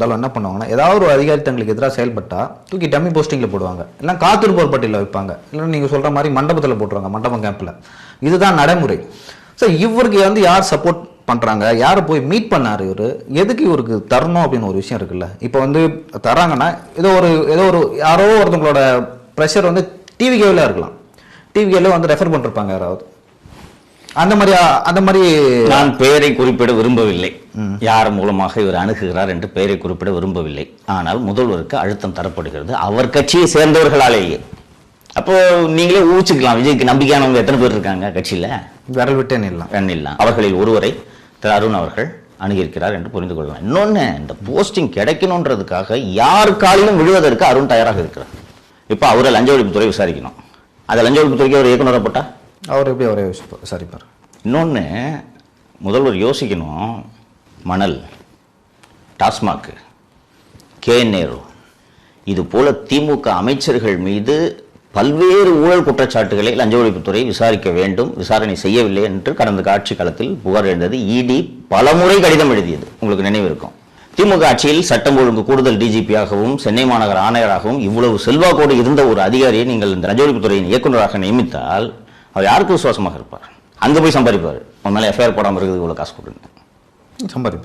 வந்தாலும் என்ன பண்ணுவாங்கன்னா, ஏதாவது ஒரு அதிகாரி தங்களுக்கு எதிராக செயல்பட்டா தூக்கி டம்மி போஸ்டிங்கில் போடுவாங்க, இல்லை காத்திருப்போர் பட்டியலில் வைப்பாங்க, இல்லைன்னா நீங்கள் சொல்கிற மாதிரி மண்டபத்தில் போட்டுருவாங்க, மண்டபம் கேம்பில். இதுதான் நடைமுறை. ஸோ இவருக்கு வந்து யார் சப்போர்ட் பண்ணுறாங்க, யாரை போய் மீட் பண்ணார், இவர் எதுக்கு இவருக்கு தரணும் அப்படின்னு ஒரு விஷயம் இருக்குல்ல. இப்போ வந்து தராங்கன்னா ஏதோ ஒரு யாரோ ஒருத்தவங்களோட ப்ரெஷர் வந்து டிவிகேவில் இருக்கலாம், டிவிகேவில் வந்து ரெஃபர் பண்ணிருப்பாங்க யாராவது. அந்த மாதிரி நான் பெயரை குறிப்பிட விரும்பவில்லை, யார் மூலமாக இவர் அணுகுகிறார் என்று பெயரை குறிப்பிட விரும்பவில்லை. ஆனால் முதல்வருக்கு அழுத்தம் தரப்படுகிறது அவர் கட்சியை சேர்ந்தவர்களாலேயே. அப்போ நீங்களே ஊச்சிக்கலாம், விஜய்க்கு நம்பிக்கையானவங்க எத்தனை பேர் இருக்காங்க கட்சியில? விரல் விட்டே நில்லாம். அவர்களில் ஒருவரை திரு அருண் அவர்கள் அணுகியிருக்கிறார் என்று புரிந்து கொள்ளலாம். இன்னொன்னு, இந்த போஸ்டிங் கிடைக்கணுன்றதுக்காக யார் காலிலும் விழுவதற்கு அருண் தயாராக இருக்கிறார். இப்போ அவரை லஞ்ச ஒழிப்புத்துறை விசாரிக்கணும், அதை லஞ்ச ஒழிப்புத்துறைக்கு அவர் இயக்குனராக போட்டா அவர் எப்படி அவரே விசாரிப்பார்? இன்னொன்று முதல்வர் யோசிக்கணும், மணல், டாஸ்மாக், KN இது போல திமுக அமைச்சர்கள் மீது பல்வேறு ஊழல் குற்றச்சாட்டுகளை லஞ்ச ஒழிப்புத்துறை விசாரிக்க வேண்டும், விசாரணை செய்யவில்லை என்று கடந்த ஆட்சி காலத்தில் புகார் எழுந்தது. ED பலமுறை கடிதம் எழுதியது, உங்களுக்கு நினைவு இருக்கும். திமுக ஆட்சியில் சட்டம் ஒழுங்கு கூடுதல் DGP-ஆகவும் சென்னை மாநகர ஆணையராகவும் இவ்வளவு செல்வாக்கோடு இருந்த ஒரு அதிகாரியை நீங்கள் இந்த லஞ்ச ஒழிப்புத்துறையின் இயக்குநராக நியமித்தால் அவர் யாருக்கு விசுவாசமாக இருப்பார்? அங்கே போய் சம்பாதிப்பார். உன் மேலே FIR போடாமல் இருக்குது, இவ்வளோ காசு கொடுங்க, சம்பாதிப்பார்.